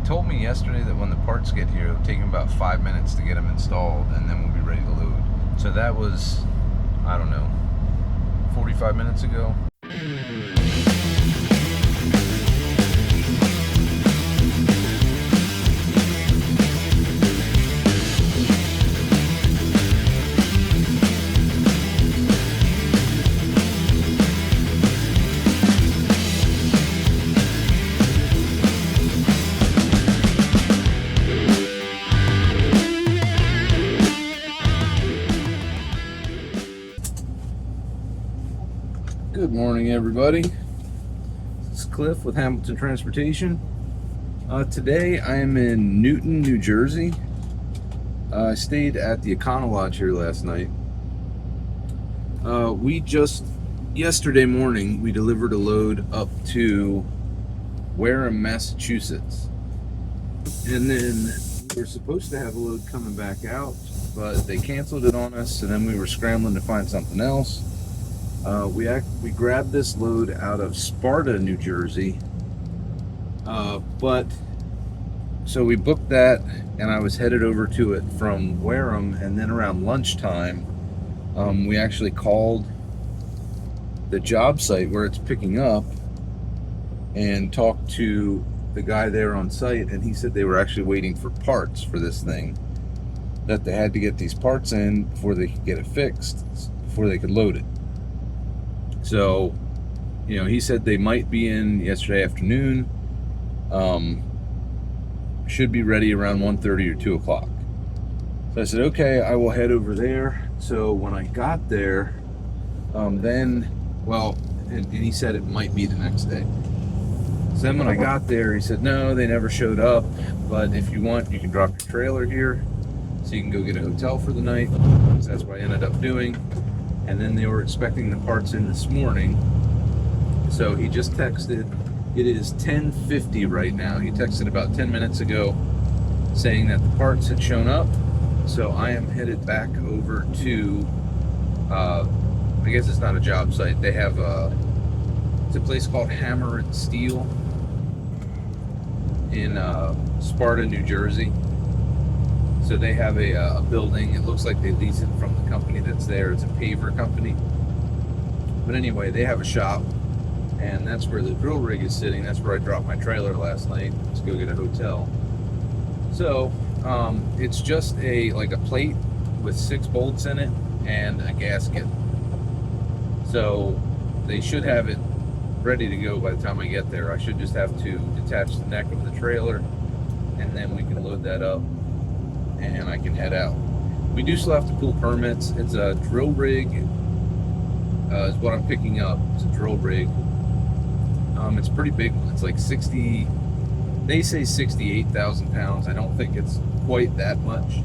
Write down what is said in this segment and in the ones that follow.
told me yesterday that when the parts get here, it'll take them about 5 minutes to get them installed, and then we'll be ready to load. So that was, I don't know, 45 minutes ago. Good morning, everybody. This is Cliff with Hamilton Transportation. Today I am in Newton, New Jersey. I stayed at the Econo Lodge here last night. Yesterday morning, we delivered a load up to Wareham, Massachusetts. And then we were supposed to have a load coming back out, but they canceled it on us, and then we were scrambling to find something else. We grabbed this load out of Sparta, New Jersey, so we booked that, and I was headed over to it from Wareham, and then around lunchtime, we actually called the job site where it's picking up and talked to the guy there on site, and he said they were actually waiting for parts for this thing, that they had to get these parts in before they could get it fixed, before they could load it. So, he said they might be in yesterday afternoon. Should be ready around 1:30 or 2 o'clock. So I said, okay, I will head over there. So when I got there, and he said it might be the next day. So then when I got there, he said, no, they never showed up. But if you want, you can drop your trailer here so you can go get a hotel for the night. So that's what I ended up doing. And then they were expecting the parts in this morning. So he just texted. It is 10:50 right now. He texted about 10 minutes ago saying that the parts had shown up. So I am headed back over to, I guess it's not a job site. They have it's a place called Hammer and Steel in Sparta, New Jersey. So they have a building. It looks like they lease it from the company that's there. It's a paver company. But anyway, they have a shop, and that's where the drill rig is sitting. That's where I dropped my trailer last night to go get a hotel. So it's just a plate with 6 bolts in it and a gasket. So they should have it ready to go by the time I get there. I should just have to detach the neck of the trailer, and then we can load that up and I can head out. We do still have to pull permits. It's a drill rig, is what I'm picking up. It's a drill rig. It's a pretty big one. It's like 60, they say 68,000 pounds. I don't think it's quite that much.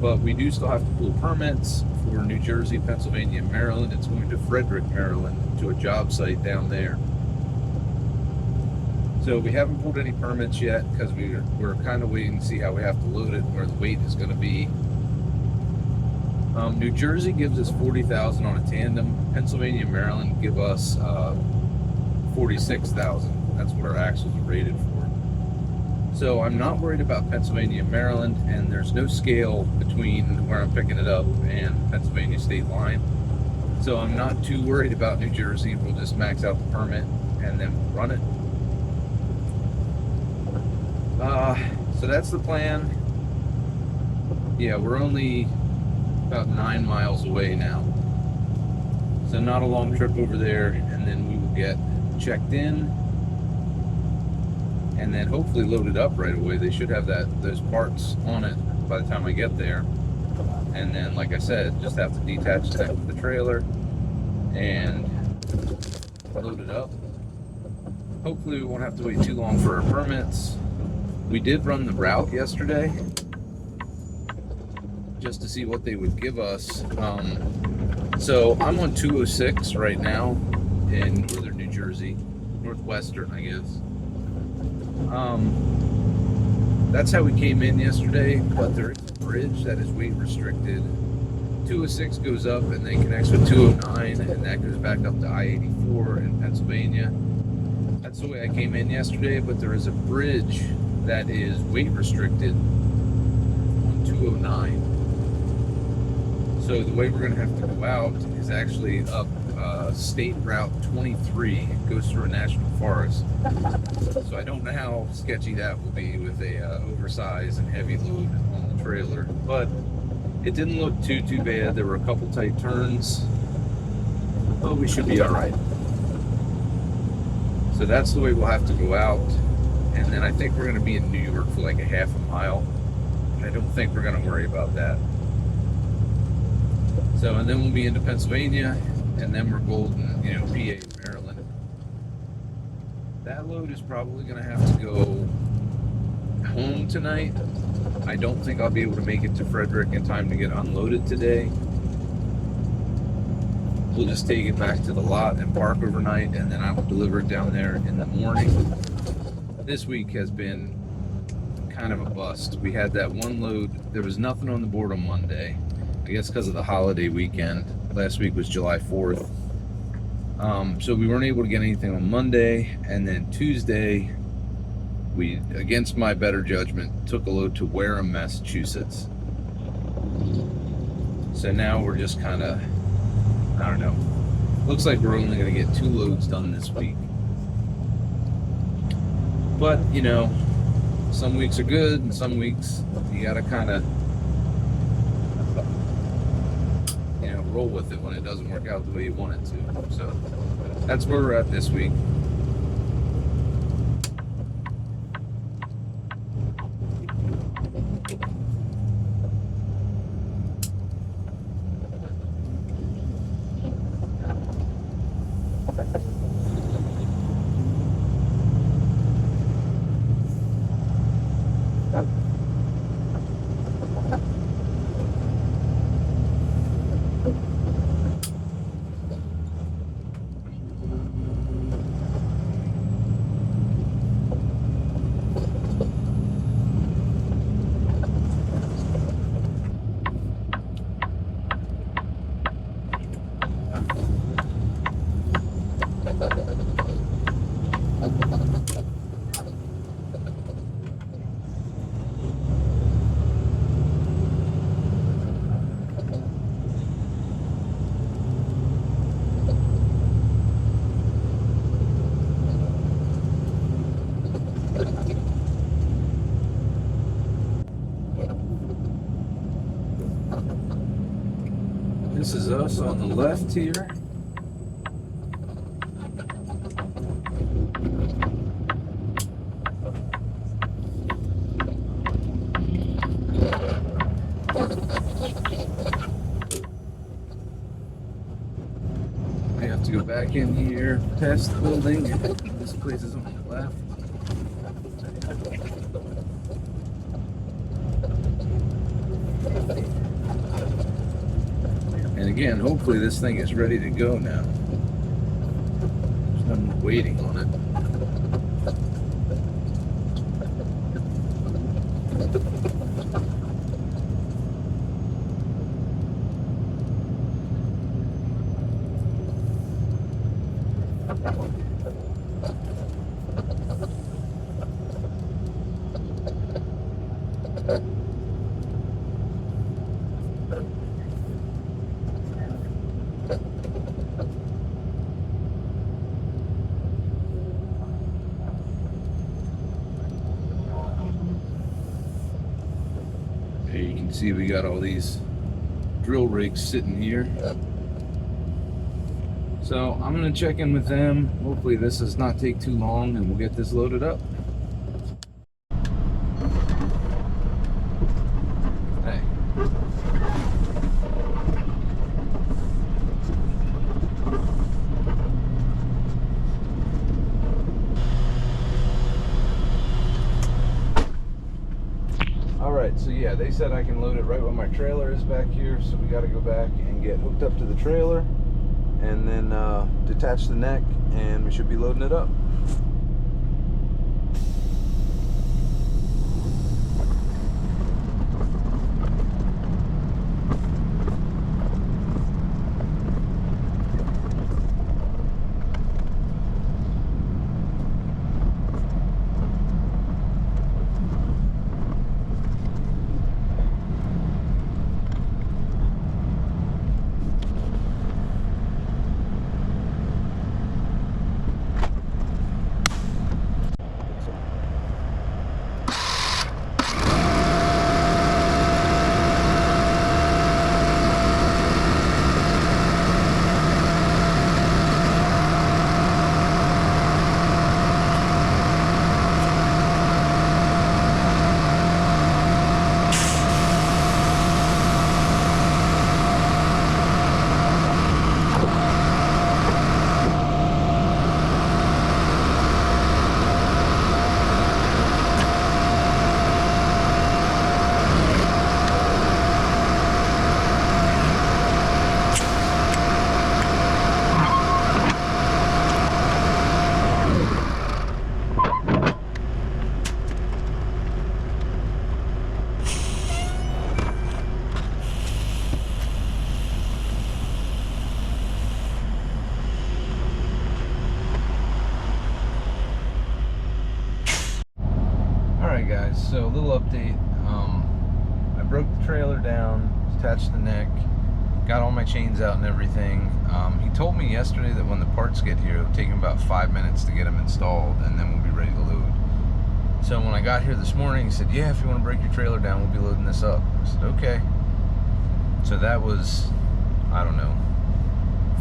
But we do still have to pull permits for New Jersey, Pennsylvania, and Maryland. It's going to Frederick, Maryland, to a job site down there. So we haven't pulled any permits yet because we're kind of waiting to see how we have to load it and where the weight is going to be. New Jersey gives us 40,000 on a tandem. Pennsylvania and Maryland give us 46,000. That's what our axles are rated for. So I'm not worried about Pennsylvania and Maryland, and there's no scale between where I'm picking it up and Pennsylvania state line. So I'm not too worried about New Jersey. We'll just max out the permit and then we'll run it. So that's the plan. Yeah, we're only about 9 miles away now. So not a long trip over there, and then we will get checked in and then hopefully loaded up right away. They should have those parts on it by the time I get there. And then, like I said, just have to detach the neck of the trailer and load it up. Hopefully we won't have to wait too long for our permits. We did run the route yesterday just to see what they would give us. So I'm on 206 right now in northern New Jersey, northwestern, I guess. That's how we came in yesterday, but there is a bridge that is weight restricted. 206 goes up and then connects with 209, and that goes back up to I-84 in Pennsylvania. That's the way I came in yesterday, but there is a bridge that is weight restricted on 209. So the way we're going to have to go out is actually up State Route 23. It goes through a national forest. So I don't know how sketchy that will be with a oversized and heavy load on the trailer, but it didn't look too bad. There were a couple tight turns, but we should be all right. So that's the way we'll have to go out. And then I think we're going to be in New York for like a half a mile. I don't think we're going to worry about that. So, and then we'll be into Pennsylvania, and then we're golden, you know, PA, Maryland. That load is probably going to have to go home tonight. I don't think I'll be able to make it to Frederick in time to get unloaded today. We'll just take it back to the lot and park overnight, and then I will deliver it down there in the morning. This week has been kind of a bust. We had that one load. There was nothing on the board on Monday. I guess because of the holiday weekend. Last week was July 4th. So we weren't able to get anything on Monday. And then Tuesday, we, against my better judgment, took a load to Wareham, Massachusetts. So now we're just kind of, I don't know. Looks like we're only going to get 2 loads done this week. But, you know, some weeks are good and some weeks you got to kind of, roll with it when it doesn't work out the way you want it to. So that's where we're at this week. This is us on the left here. I have to go back in here, past the building. This place is on the left. And again, hopefully this thing is ready to go now. There's nothing waiting on it. Here you can see we got all these drill rigs sitting here. So I'm going to check in with them. Hopefully this does not take too long and we'll get this loaded up. Hey. Alright, so yeah, they said I can load it right where my trailer is back here, so we got to go back and get hooked up to the trailer and then detach the neck, and we should be loading it up. Alright guys, so a little update. I broke the trailer down, attached the neck, got all my chains out and everything. He told me yesterday that when the parts get here, it'll take him about 5 minutes to get them installed, and then we'll be ready to load. So when I got here this morning, he said, yeah, if you want to break your trailer down, we'll be loading this up. I said, okay. So that was, I don't know,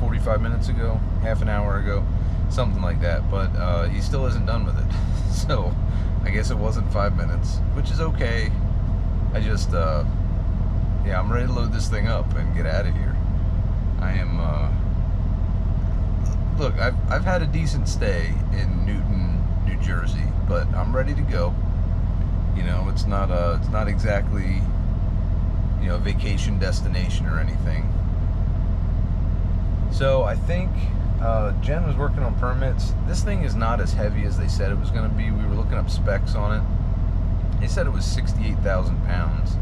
45 minutes ago, half an hour ago, something like that. But he still isn't done with it. So I guess it wasn't 5 minutes, which is okay. I just, yeah, I'm ready to load this thing up and get out of here. I am, look, I've had a decent stay in Newton, New Jersey, but I'm ready to go. You know, it's not exactly, you know, a vacation destination or anything. So I think Jen was working on permits. This thing is not as heavy as they said it was going to be. We were looking up specs on it. They said it was 68,000 pounds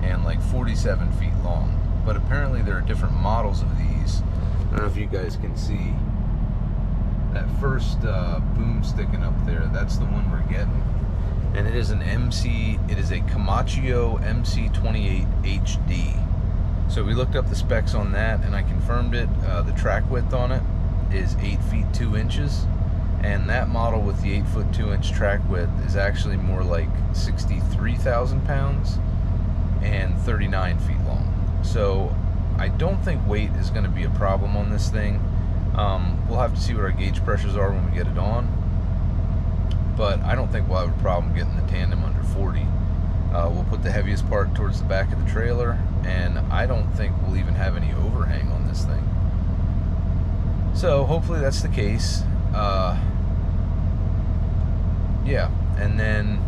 and like 47 feet long. But apparently there are different models of these. I don't know if you guys can see that first boom sticking up there. That's the one we're getting. And it is an MC, it is a Commachio MC28 HD. So we looked up the specs on that and I confirmed it. The track width on it is 8 feet 2 inches. And that model with the 8 foot 2 inch track width is actually more like 63,000 pounds and 39 feet long. So I don't think weight is going to be a problem on this thing. We'll have to see what our gauge pressures are when we get it on. But I don't think we'll have a problem getting the tandem under 40. We'll put the heaviest part towards the back of the trailer, and I don't think we'll even have any overhang on this thing. So hopefully that's the case. Yeah, and then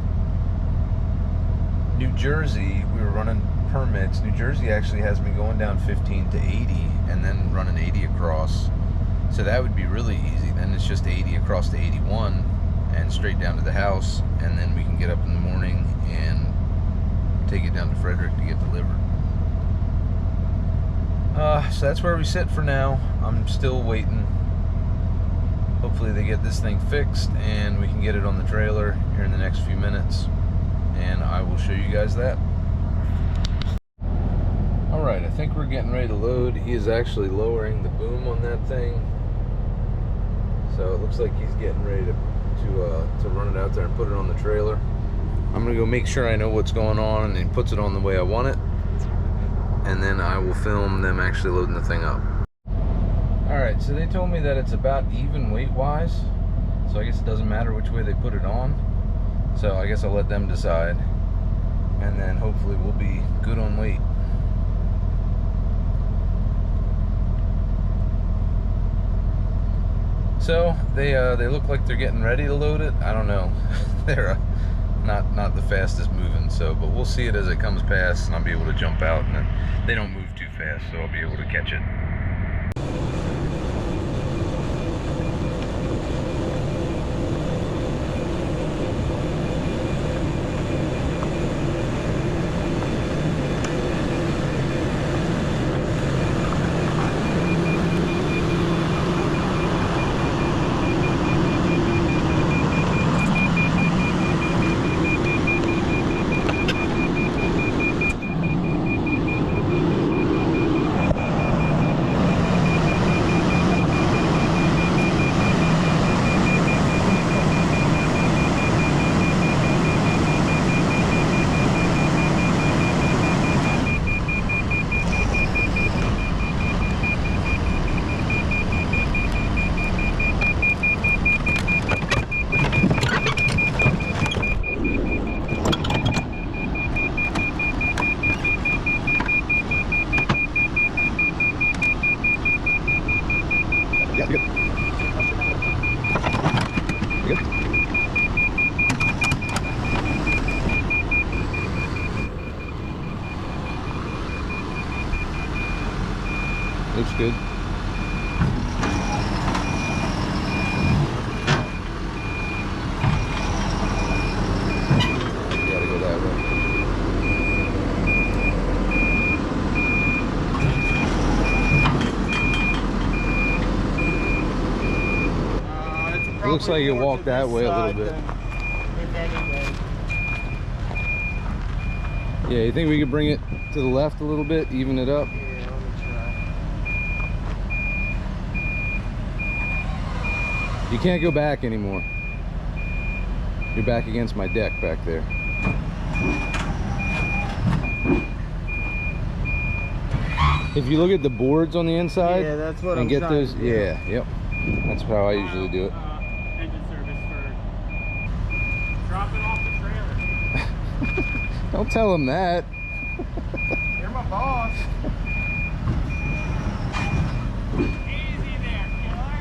New Jersey, we were running permits. New Jersey actually has me going down 15 to 80 and then running 80 across. So that would be really easy. Then it's just 80 across to 81 and straight down to the house, and then we can get up in the morning and take it down to Frederick to get delivered. So that's where we sit for now. I'm still waiting. Hopefully they get this thing fixed and we can get it on the trailer here in the next few minutes, and I will show you guys that. Alright, I think we're getting ready to load. He is actually lowering the boom on that thing. So it looks like he's getting ready to run it out there and put it on the trailer. I'm gonna go make sure I know what's going on, and he puts it on the way I want it, and then I will film them actually loading the thing up. Alright, so they told me that it's about even weight wise, so I guess it doesn't matter which way they put it on. So I guess I'll let them decide, and then hopefully we'll be good on weight. So they look like they're getting ready to load it. I don't know. They're not the fastest moving, so, but we'll see it as it comes past, and I'll be able to jump out, and then they don't move too fast, so I'll be able to catch it. Looks good. Gotta go that way. It looks like it walked that way a little bit. If anyway. Yeah, you think we could bring it to the left a little bit, even it up? Yeah, let me try. You can't go back anymore. You're back against my deck back there. If you look at the boards on the inside, yeah, that's what and I'm get trying those, to do. yeah, yep. That's how I usually do it. Engine service for dropping off the trailer. Don't tell him that. You're my boss. Easy there, killer.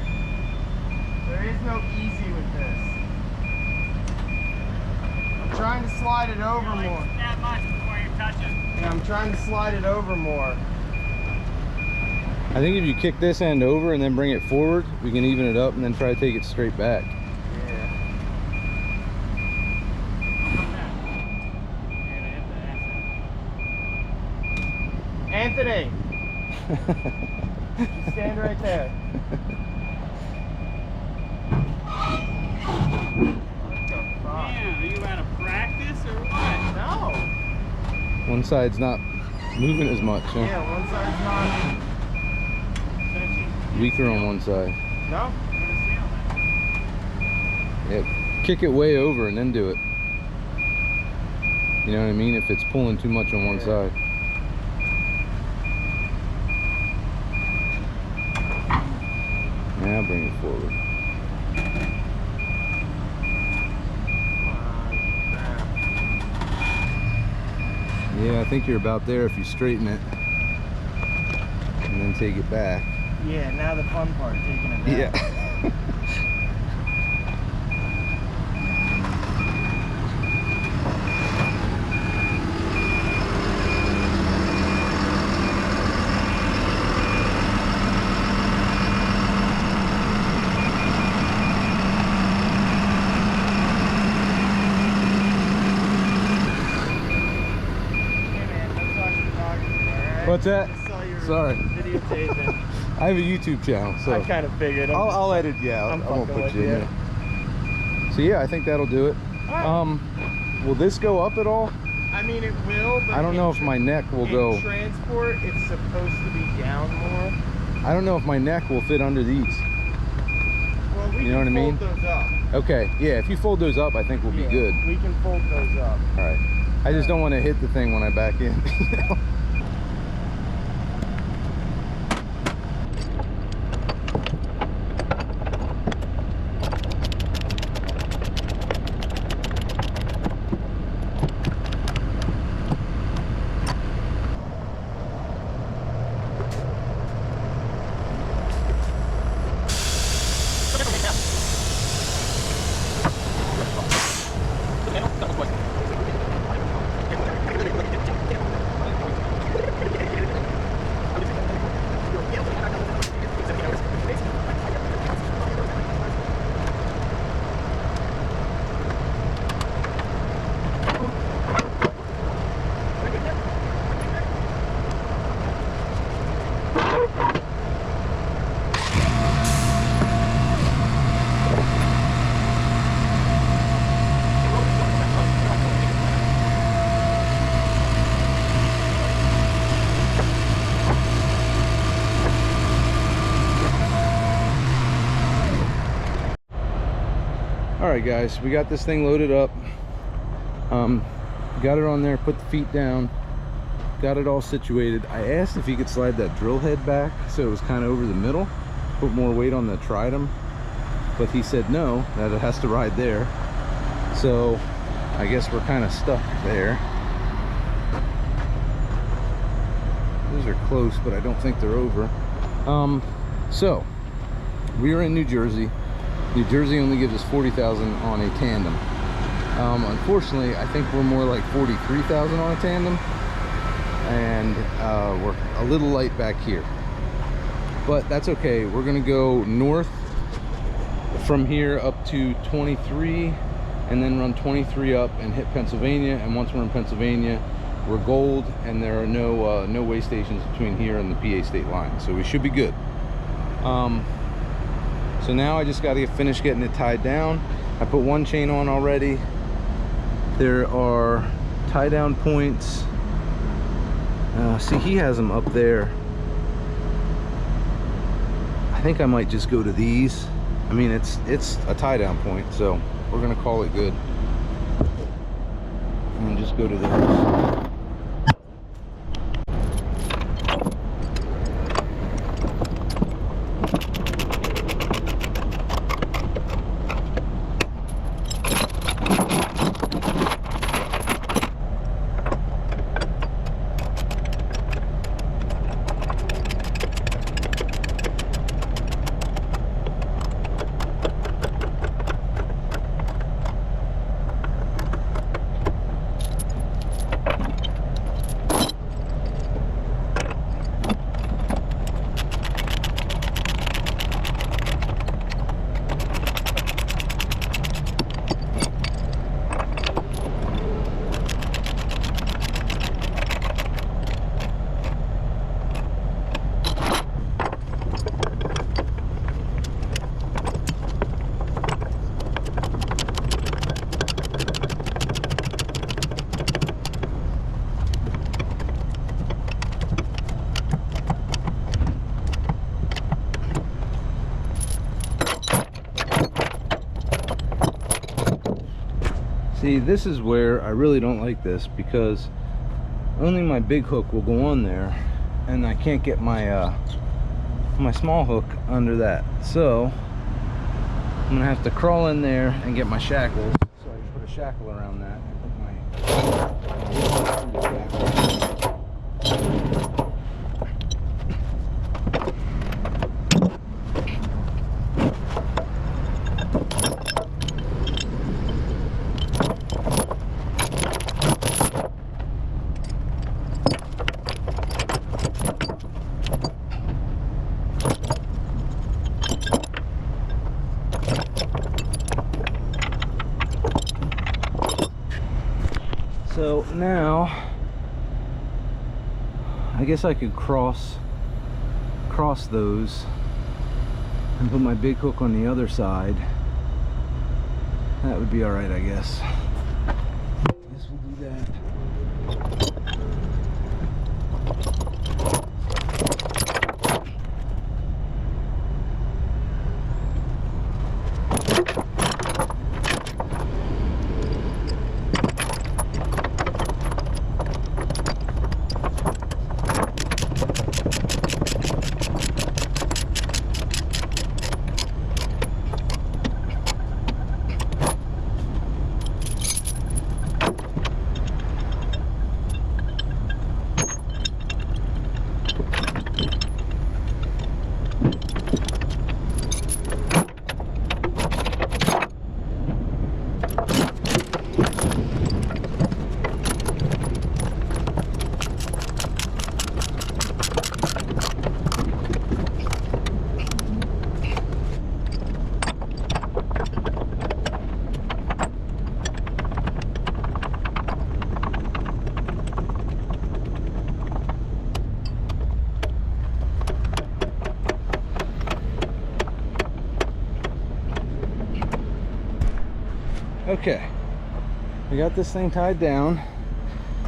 There is no easy with this. I'm trying to slide it over Like more. that much before you touch it. Yeah, I'm trying to slide it over more. I think if you kick this end over and then bring it forward, we can even it up and then try to take it straight back. Yeah. Anthony! You stand right there. What the fuck? Damn, are you out of practice or what? No! One side's not moving as much, huh? Yeah, one side's not. Weaker on one side. No? Yep. Kick it way over and then do it. You know what I mean? If it's pulling too much on one side. Now bring it forward. Yeah, I think you're about there if you straighten it. And then take it back. Yeah, now the fun part, taking it back. Yeah. What's that? I saw your Sorry. videotaping. I have a YouTube channel, so I kind of figured. I'll edit you out. I'm I won't fucking put with you in you. there. So yeah, I think that'll do it. Alright. Will this go up at all? I mean, it will, but I don't know if my neck will in go. transport, it's supposed to be down more. I don't know if my neck will fit under these. Well, we You know can what I mean? fold those up. Okay, yeah, if you fold those up, I think we'll be Yeah, good. We can fold those up. All right. I just don't want to hit the thing when I back in. You know? All right, guys, we got this thing loaded up. Got it on there, put the feet down, got it all situated. I asked if he could slide that drill head back so it was kind of over the middle, put more weight on the tridem, but he said no, that it has to ride there. So I guess we're kind of stuck there. Those are close, but I don't think they're over. So we are in New Jersey. New Jersey only gives us 40,000 on a tandem. Unfortunately, I think we're more like 43,000 on a tandem, and we're a little light back here, but that's okay. We're gonna go north from here up to 23, and then run 23 up and hit Pennsylvania. And once we're in Pennsylvania, we're gold, and there are no way stations between here and the PA state line, so we should be good. So now I just got to finish getting it tied down. I put one chain on already. There are tie down points See, he has them up there. I think I might just go to these. I mean, it's a tie down point, so we're gonna call it good and just go to those. See, this is where I really don't like this, because only my big hook will go on there and I can't get my my small hook under that. So I'm gonna have to crawl in there and get my shackles. So I put a shackle around that and put my So now I guess I could cross those and put my big hook on the other side. That would be all right, I guess. Guess we'll do that. Okay, I got this thing tied down.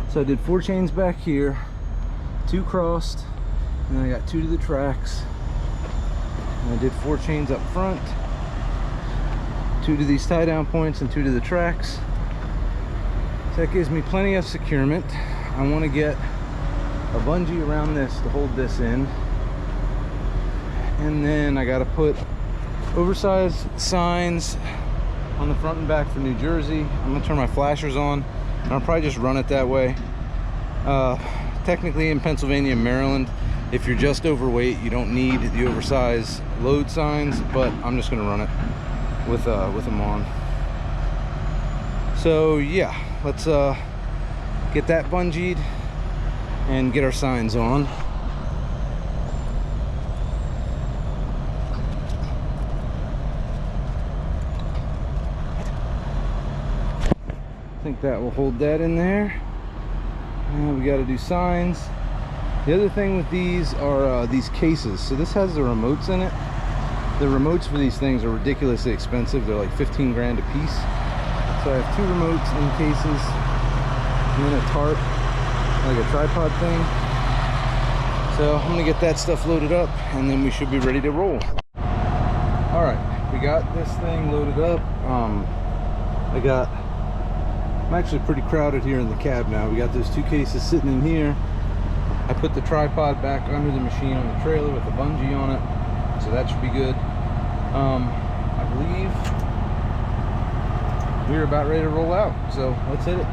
So I did 4 chains back here, 2 crossed, and then I got 2 to the tracks. And I did 4 chains up front, 2 to these tie down points and 2 to the tracks. So that gives me plenty of securement. I want to get a bungee around this to hold this in. And then I got to put oversized signs on the front and back for New Jersey. I'm gonna turn my flashers on and I'll probably just run it that way. Technically in Pennsylvania and Maryland, if you're just overweight, you don't need the oversized load signs, but I'm just gonna run it with them on. So yeah, let's get that bungeed and get our signs on. I think that will hold that in there. Now we got to do signs. The other thing with these are these cases. So this has the remotes in it. The remotes for these things are ridiculously expensive. They're like 15 grand a piece. So I have 2 remotes in cases and then a tarp, like a tripod thing. So I'm gonna get that stuff loaded up and then we should be ready to roll. All right, we got this thing loaded up. I'm actually pretty crowded here in the cab now. We got those 2 cases sitting in here. I put the tripod back under the machine on the trailer with a bungee on it, so that should be good. I believe we're about ready to roll out, so let's hit it.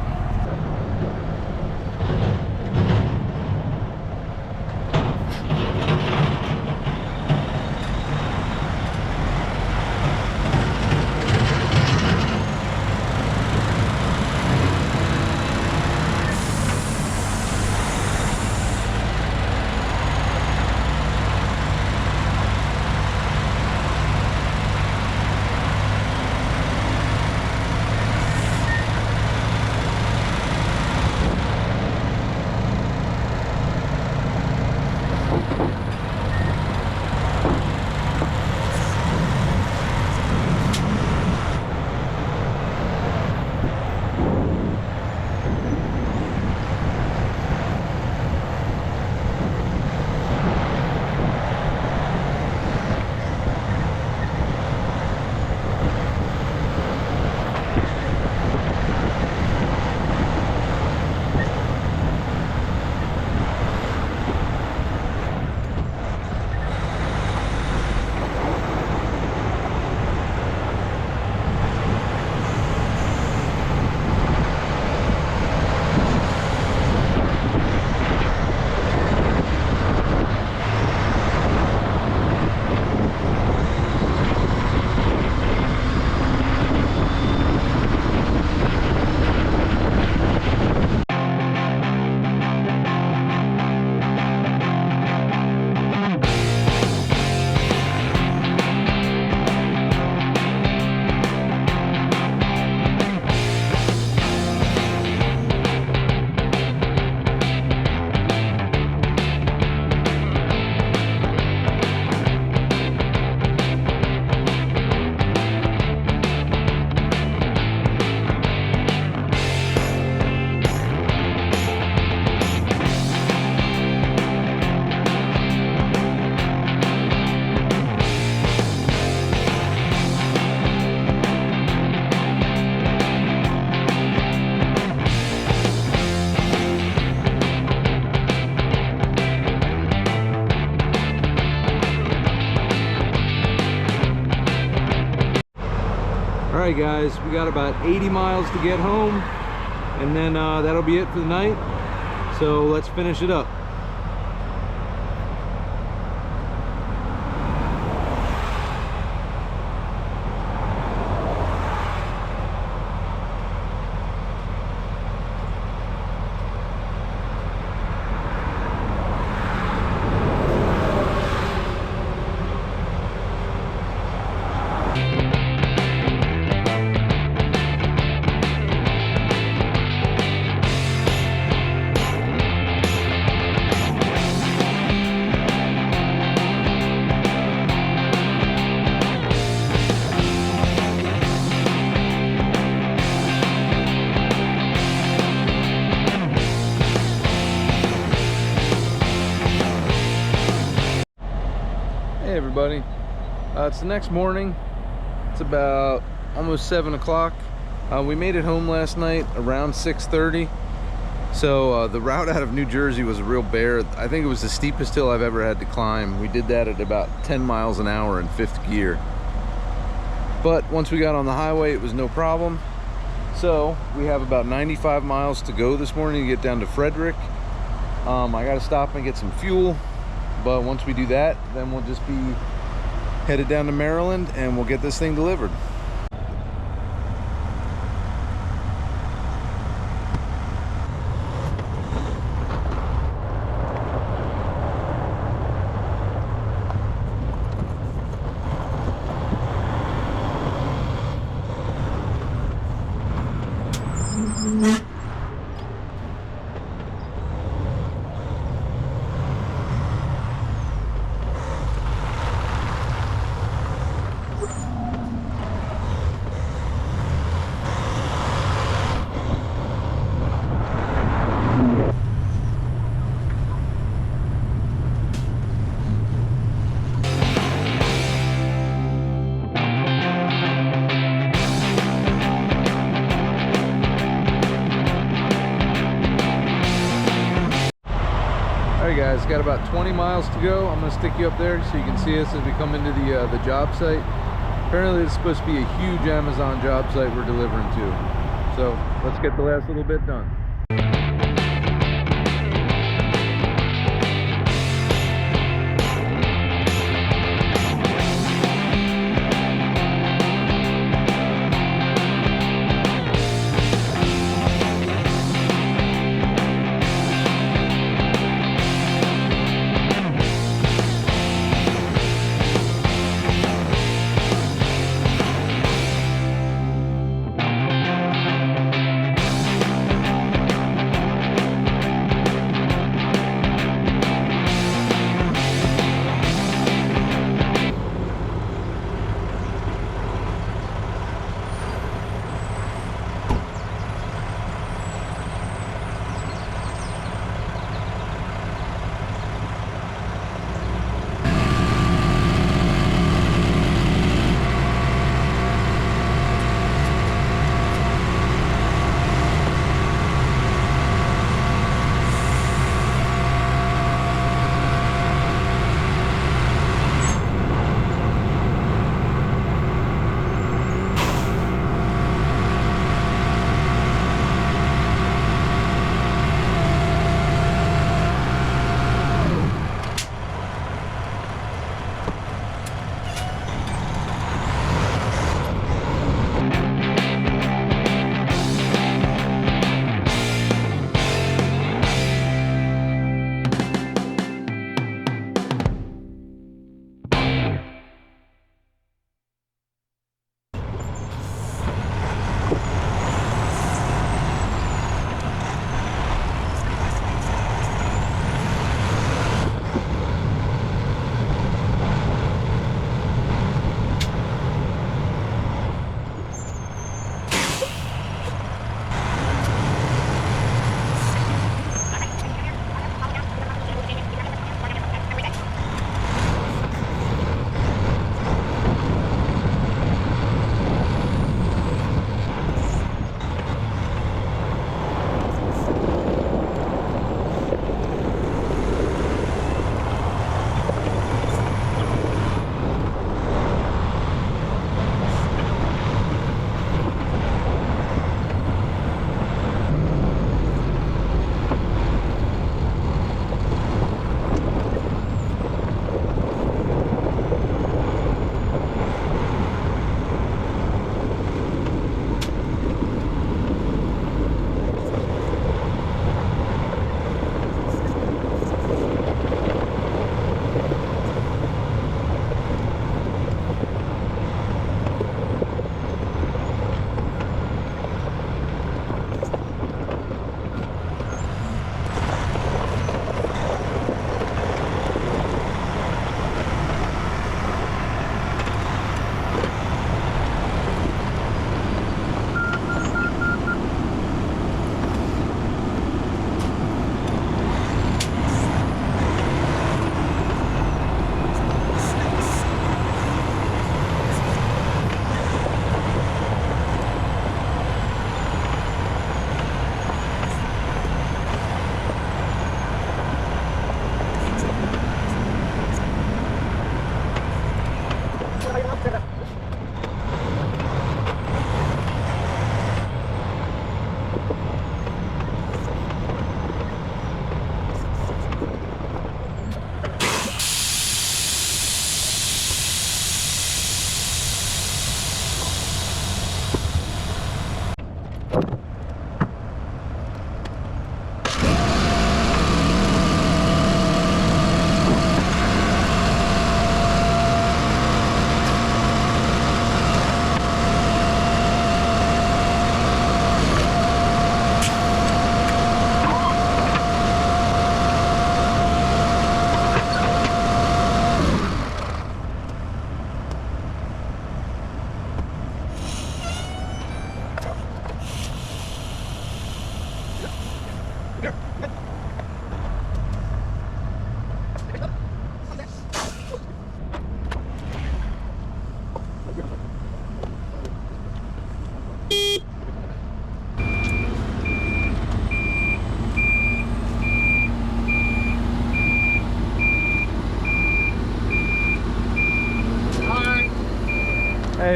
All right, guys, we got about 80 miles to get home, and then that'll be it for the night. So let's finish it up. Hey everybody, it's the next morning. It's about almost 7 o'clock. We made it home last night around 6:30. So the route out of New Jersey was a real bear. I think it was the steepest hill I've ever had to climb. We did that at about 10 miles an hour in 5th gear. But once we got on the highway, it was no problem. So we have about 95 miles to go this morning to get down to Frederick. I gotta stop and get some fuel. But once we do that, then we'll just be headed down to Maryland and we'll get this thing delivered. guys, got about 20 miles to go. I'm gonna stick you up there so you can see us as we come into the job site. Apparently it's supposed to be a huge Amazon job site we're delivering to. So let's get the last little bit done.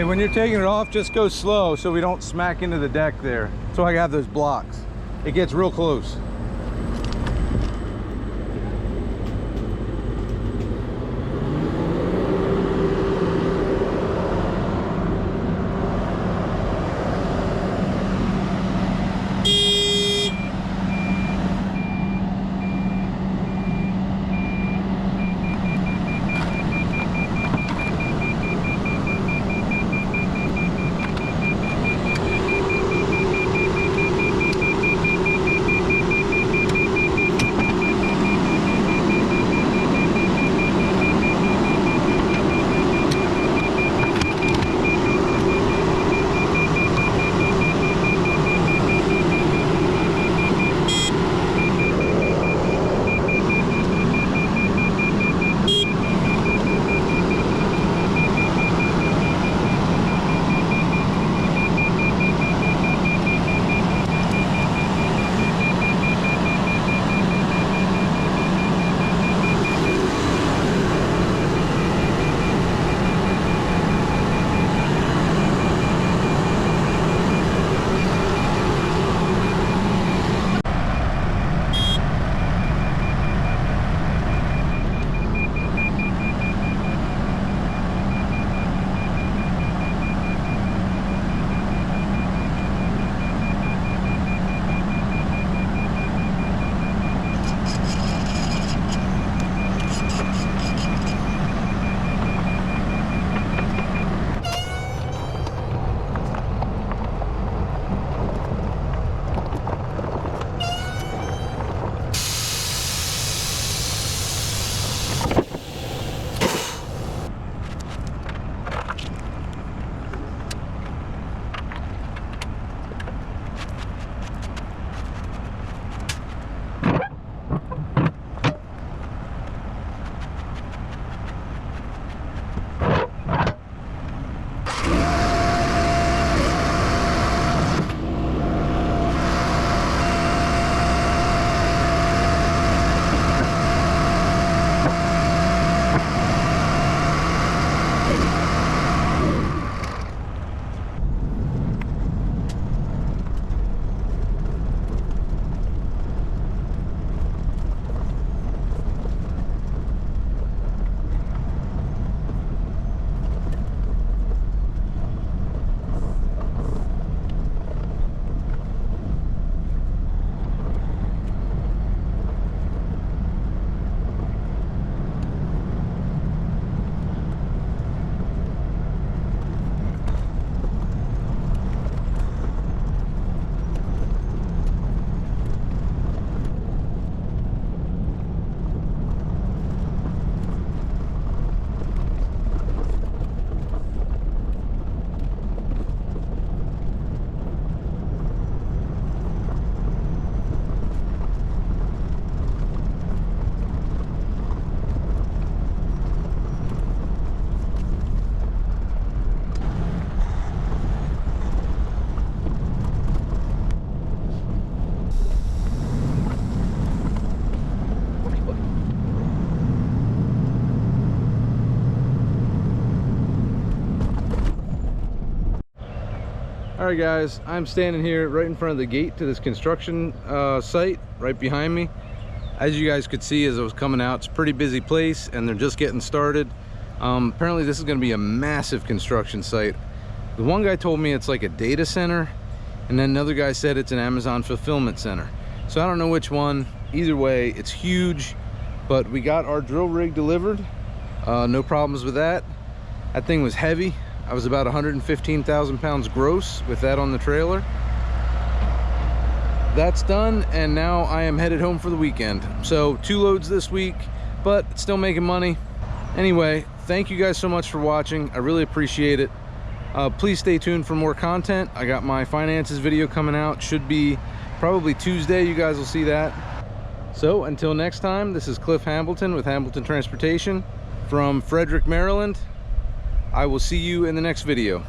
Hey, when you're taking it off, just go slow so we don't smack into the deck there. So I have those blocks. It gets real close. All right guys, I'm standing here right in front of the gate to this construction site right behind me. As you guys could see as I was coming out, it's a pretty busy place and they're just getting started. Apparently this is going to be a massive construction site. The one guy told me it's like a data center, and then another guy said it's an Amazon fulfillment center. So I don't know which one. Either way, it's huge. But we got our drill rig delivered. No problems with that. That thing was heavy. I was about 115,000 pounds gross with that on the trailer. That's done, and now I am headed home for the weekend. So 2 loads this week, but still making money. Anyway, thank you guys so much for watching. I really appreciate it. Please stay tuned for more content. I got my finances video coming out. Should be probably Tuesday. You guys will see that. So until next time, this is Cliff Hambleton with Hambleton Transportation from Frederick, Maryland. I will see you in the next video.